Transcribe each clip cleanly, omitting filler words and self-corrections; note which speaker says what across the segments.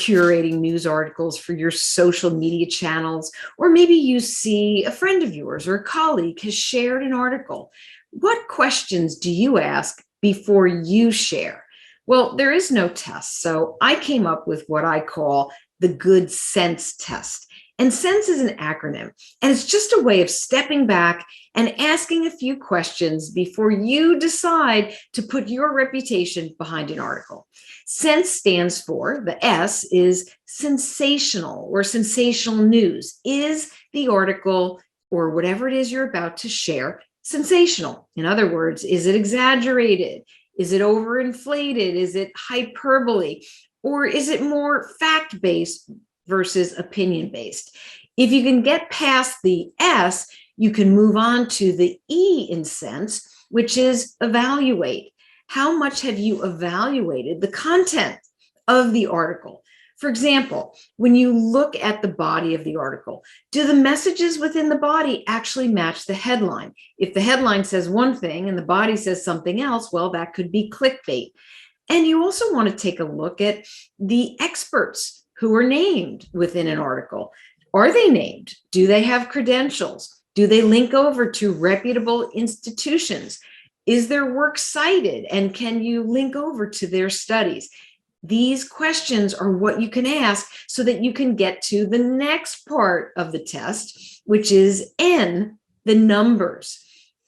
Speaker 1: curating news articles for your social media channels, or maybe you see a friend of yours or a colleague has shared an article. What questions do you ask before you share? Well, there is no test, so I came up with what I call the good sense test. And SENSE is an acronym, and it's just a way of stepping back and asking a few questions before you decide to put your reputation behind an article. SENSE stands for, the S is sensational or sensational news. Is the article or whatever it is you're about to share sensational? In other words, is it exaggerated? Is it overinflated? Is it hyperbole? Or is it more fact-based versus opinion-based? If you can get past the S, you can move on to the E in SENSE, which is evaluate. How much have you evaluated the content of the article? For example, when you look at the body of the article, do the messages within the body actually match the headline? If the headline says one thing and the body says something else, well, that could be clickbait. And you also want to take a look at the experts who are named within an article. Are they named? Do they have credentials? Do they link over to reputable institutions? Is their work cited? And can you link over to their studies? These questions are what you can ask so that you can get to the next part of the test, which is N, the numbers.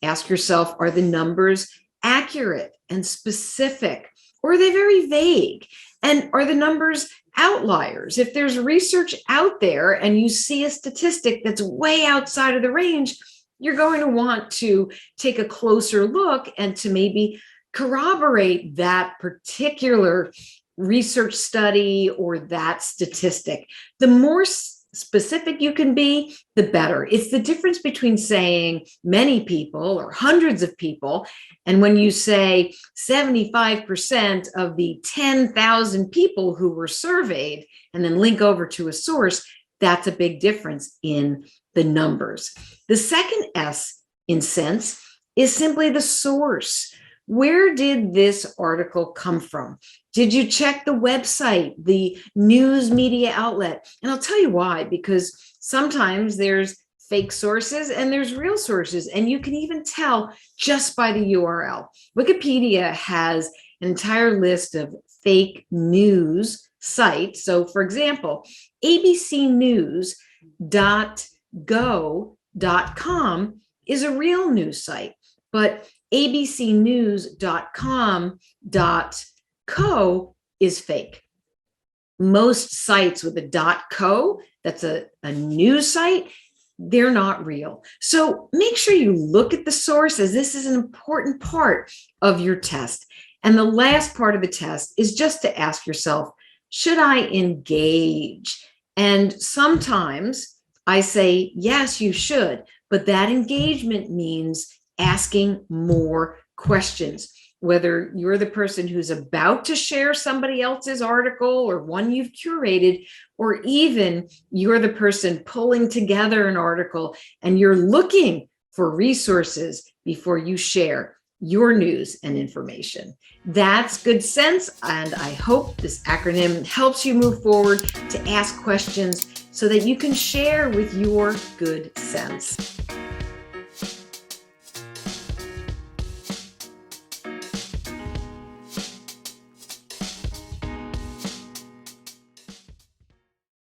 Speaker 1: Ask yourself, are the numbers accurate and specific? Or are they very vague? And are the numbers outliers? If there's research out there and you see a statistic that's way outside of the range, you're going to want to take a closer look and to maybe corroborate that particular research study or that statistic. The more specific you can be, the better. It's the difference between saying many people or hundreds of people, and when you say 75% of the 10,000 people who were surveyed and then link over to a source, that's a big difference in the numbers. The second S in SENSE is simply the source. Where did this article come from? Did you check the website, the news media outlet? And I'll tell you why, because sometimes there's fake sources and there's real sources, and you can even tell just by the URL. Wikipedia has an entire list of fake news sites. So for example, abcnews.go.com is a real news site, but abcnews.com.co is fake. Most sites with a .co, that's a news site, they're not real. So make sure you look at the source, as this is an important part of your test. And the last part of the test is just to ask yourself, should I engage? And sometimes I say, yes, you should, but that engagement means asking more questions. Whether you're the person who's about to share somebody else's article or one you've curated, or even you're the person pulling together an article and you're looking for resources before you share your news and information. That's good sense, and I hope this acronym helps you move forward to ask questions so that you can share with your good sense.